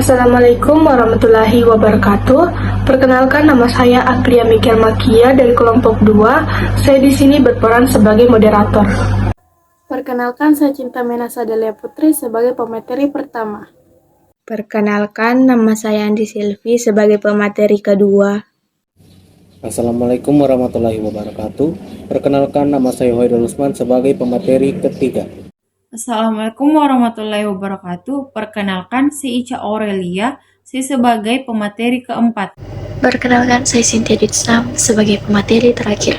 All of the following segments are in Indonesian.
Assalamualaikum warahmatullahi wabarakatuh. Perkenalkan, nama saya Aglia Mikir Makia dari kelompok 2. Saya di sini berperan sebagai moderator. Perkenalkan, saya Cinta Menasa Delia Putri sebagai pemateri pertama. Perkenalkan, nama saya Andi Silvi sebagai pemateri kedua. Assalamualaikum warahmatullahi wabarakatuh. Perkenalkan, nama saya Hoidul Usman sebagai pemateri ketiga. Assalamualaikum warahmatullahi wabarakatuh. Perkenalkan, si Ica Aurelia, sebagai pemateri keempat. Perkenalkan, saya Cynthia Ditsam sebagai pemateri terakhir.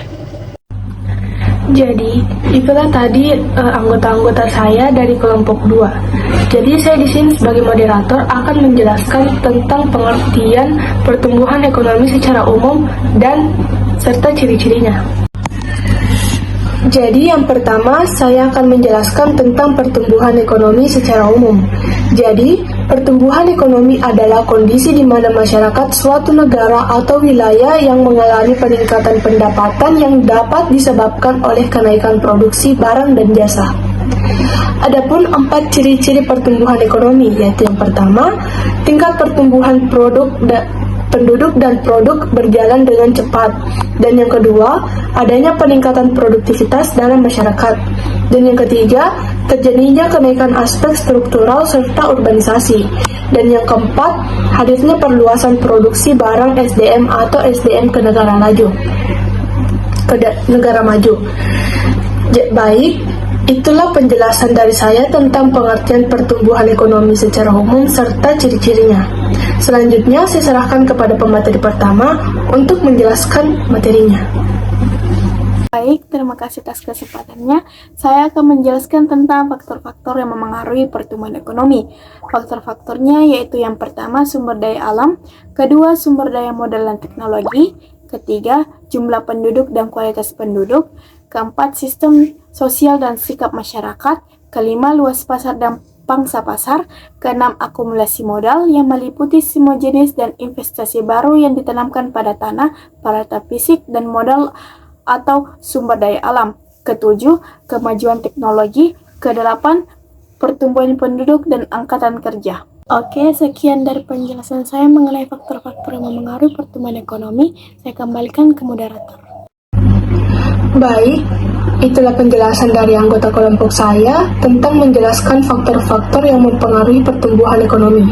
Jadi, itulah tadi anggota-anggota saya dari kelompok 2. Jadi, saya di sini sebagai moderator akan menjelaskan tentang pengertian pertumbuhan ekonomi secara umum dan serta ciri-cirinya. Jadi yang pertama, saya akan menjelaskan tentang pertumbuhan ekonomi secara umum. Jadi, pertumbuhan ekonomi adalah kondisi di mana masyarakat suatu negara atau wilayah yang mengalami peningkatan pendapatan yang dapat disebabkan oleh kenaikan produksi barang dan jasa. Adapun 4 ciri-ciri pertumbuhan ekonomi, yaitu yang pertama, tingkat pertumbuhan penduduk dan produk berjalan dengan cepat. Dan yang kedua, adanya peningkatan produktivitas dalam masyarakat. Dan yang ketiga, terjadinya kenaikan aspek struktural serta urbanisasi. Dan yang keempat, hadirnya perluasan produksi barang SDM atau SDM ke negara maju. Baik, itulah penjelasan dari saya tentang pengertian pertumbuhan ekonomi secara umum serta ciri-cirinya. Selanjutnya, saya serahkan kepada pemateri pertama untuk menjelaskan materinya. Baik, terima kasih atas kesempatannya. Saya akan menjelaskan tentang faktor-faktor yang memengaruhi pertumbuhan ekonomi. Faktor-faktornya yaitu yang pertama, sumber daya alam, kedua, sumber daya modal dan teknologi, ketiga, jumlah penduduk dan kualitas penduduk, keempat, sistem sosial dan sikap masyarakat, kelima, luas pasar dan pangsa pasar, keenam, akumulasi modal yang meliputi semua jenis dan investasi baru yang ditanamkan pada tanah, peralatan fisik, dan modal atau sumber daya alam, ketujuh, kemajuan teknologi, kedelapan, pertumbuhan penduduk dan angkatan kerja. Oke, sekian dari penjelasan saya mengenai faktor-faktor yang memengaruhi pertumbuhan ekonomi. Saya kembalikan ke moderator. Baik, itulah penjelasan dari anggota kelompok saya tentang menjelaskan faktor-faktor yang mempengaruhi pertumbuhan ekonomi.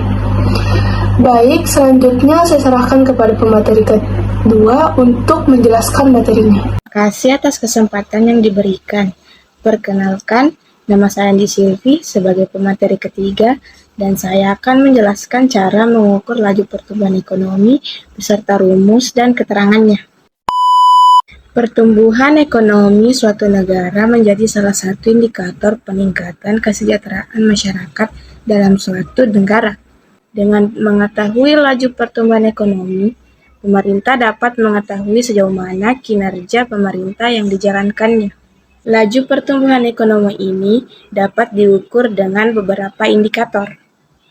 Baik, selanjutnya saya serahkan kepada pemateri kedua untuk menjelaskan materinya. Terima kasih atas kesempatan yang diberikan. Perkenalkan, nama saya Andi Silvi sebagai pemateri ketiga dan saya akan menjelaskan cara mengukur laju pertumbuhan ekonomi beserta rumus dan keterangannya. Pertumbuhan ekonomi suatu negara menjadi salah satu indikator peningkatan kesejahteraan masyarakat dalam suatu negara. Dengan mengetahui laju pertumbuhan ekonomi, pemerintah dapat mengetahui sejauh mana kinerja pemerintah yang dijalankannya. Laju pertumbuhan ekonomi ini dapat diukur dengan beberapa indikator.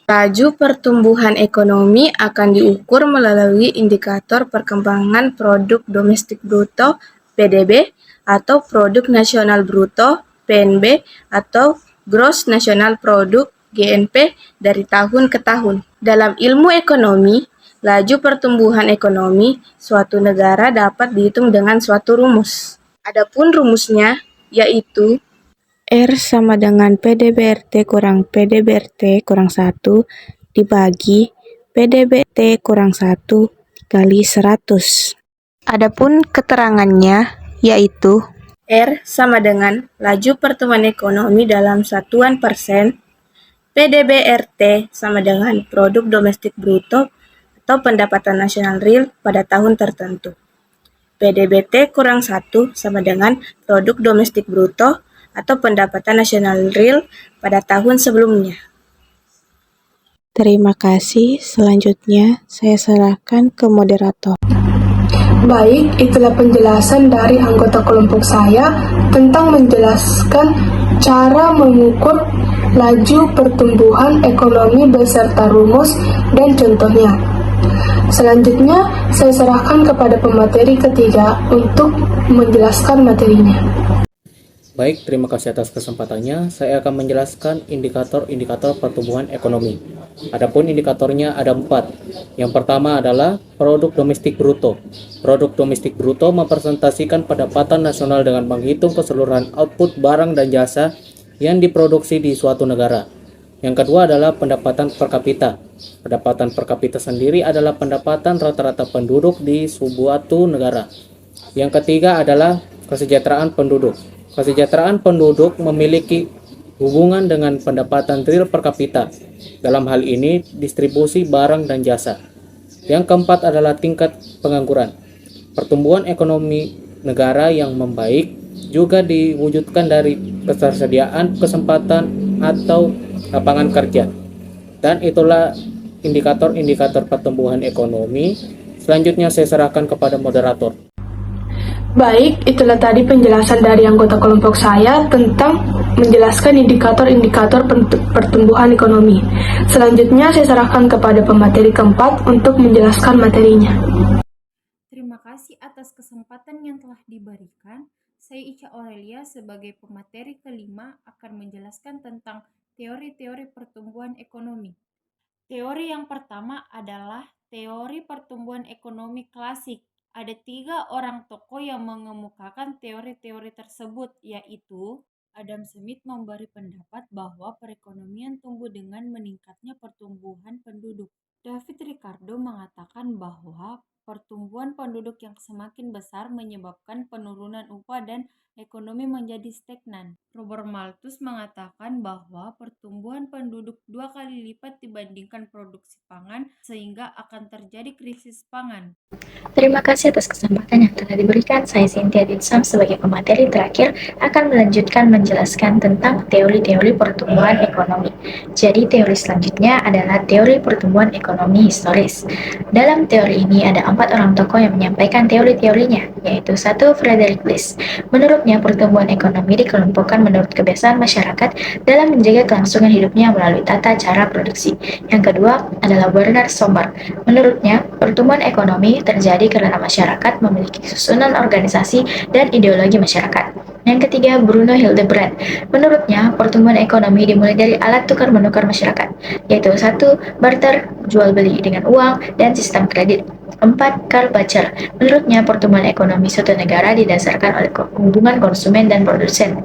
Laju pertumbuhan ekonomi akan diukur melalui indikator perkembangan produk domestik bruto (PDB) atau produk nasional bruto (PNB) atau gross national product (GNP) dari tahun ke tahun. Dalam ilmu ekonomi, laju pertumbuhan ekonomi suatu negara dapat dihitung dengan suatu rumus. Adapun rumusnya yaitu R sama dengan PDB-RT kurang PDB-RT kurang 1 dibagi PDB-T kurang 1 kali 100. Adapun keterangannya yaitu R sama dengan laju pertumbuhan ekonomi dalam satuan persen, PDB-RT sama dengan produk domestik bruto atau pendapatan nasional real pada tahun tertentu. PDB-T kurang 1 sama dengan produk domestik bruto atau pendapatan nasional real pada tahun sebelumnya. Terima kasih. Selanjutnya, saya serahkan ke moderator. Baik, itulah penjelasan dari anggota kelompok saya tentang menjelaskan cara mengukur laju pertumbuhan ekonomi beserta rumus dan contohnya. Selanjutnya, saya serahkan kepada pemateri ketiga untuk menjelaskan materinya. Baik, terima kasih atas kesempatannya. Saya akan menjelaskan indikator-indikator pertumbuhan ekonomi. Adapun indikatornya ada 4. Yang pertama adalah produk domestik bruto. Produk domestik bruto mempresentasikan pendapatan nasional dengan menghitung keseluruhan output barang dan jasa yang diproduksi di suatu negara. Yang kedua adalah pendapatan per kapita. Pendapatan per kapita sendiri adalah pendapatan rata-rata penduduk di suatu negara. Yang ketiga adalah kesejahteraan penduduk. Kesejahteraan penduduk memiliki hubungan dengan pendapatan real per kapita. Dalam hal ini, distribusi barang dan jasa. Yang keempat adalah tingkat pengangguran. Pertumbuhan ekonomi negara yang membaik juga diwujudkan dari ketersediaan kesempatan atau lapangan kerja. Dan itulah indikator-indikator pertumbuhan ekonomi. Selanjutnya saya serahkan kepada moderator. Baik, itulah tadi penjelasan dari anggota kelompok saya tentang menjelaskan indikator-indikator pertumbuhan ekonomi. Selanjutnya saya serahkan kepada pemateri keempat untuk menjelaskan materinya. Terima kasih atas kesempatan yang telah diberikan. Saya Ica Aurelia sebagai pemateri kelima akan menjelaskan tentang teori-teori pertumbuhan ekonomi. Teori yang pertama adalah teori pertumbuhan ekonomi klasik. Ada 3 orang tokoh yang mengemukakan teori-teori tersebut, yaitu Adam Smith memberi pendapat bahwa perekonomian tumbuh dengan meningkatnya pertumbuhan penduduk. David Ricardo mengatakan bahwa pertumbuhan penduduk yang semakin besar menyebabkan penurunan upah dan ekonomi menjadi stagnan. Robert Malthus mengatakan bahwa pertumbuhan penduduk 2 kali lipat dibandingkan produksi pangan sehingga akan terjadi krisis pangan. Terima kasih atas kesempatan yang telah diberikan. Saya Cynthia Ditsam sebagai pemateri terakhir akan melanjutkan menjelaskan tentang teori-teori pertumbuhan ekonomi. Jadi teori selanjutnya adalah teori pertumbuhan ekonomi historis. Dalam teori ini ada 4 orang tokoh yang menyampaikan teori-teorinya, yaitu 1. Frederick Bliss. Menurutnya pertumbuhan ekonomi dikelompokkan menurut kebiasaan masyarakat dalam menjaga kelangsungan hidupnya melalui tata cara produksi. Yang kedua adalah Werner Sommer. Menurutnya pertumbuhan ekonomi terjadi karena masyarakat memiliki susunan organisasi dan ideologi masyarakat. Yang ketiga, Bruno Hildebrand. Menurutnya, pertumbuhan ekonomi dimulai dari alat tukar-menukar masyarakat, yaitu 1. Barter, jual beli dengan uang, dan sistem kredit. 4. Karl Bacher. Menurutnya, pertumbuhan ekonomi suatu negara didasarkan oleh hubungan konsumen dan produsen.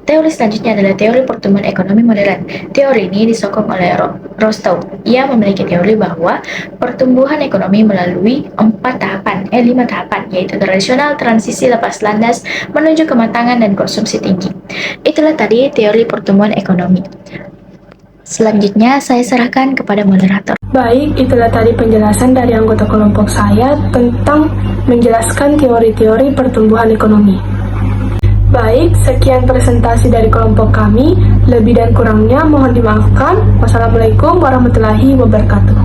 Teori selanjutnya adalah teori pertumbuhan ekonomi modern. Teori ini disokong oleh Rostow. Ia memiliki teori bahwa pertumbuhan ekonomi melalui 5 tahapan, yaitu tradisional, transisi, lepas landas, menuju kematangan, dan konsumsi tinggi. Itulah tadi teori pertumbuhan ekonomi. Selanjutnya saya serahkan kepada moderator. Baik, itulah tadi penjelasan dari anggota kelompok saya tentang menjelaskan teori-teori pertumbuhan ekonomi. Baik, sekian presentasi dari kelompok kami. Lebih dan kurangnya mohon dimaafkan. Wassalamualaikum warahmatullahi wabarakatuh.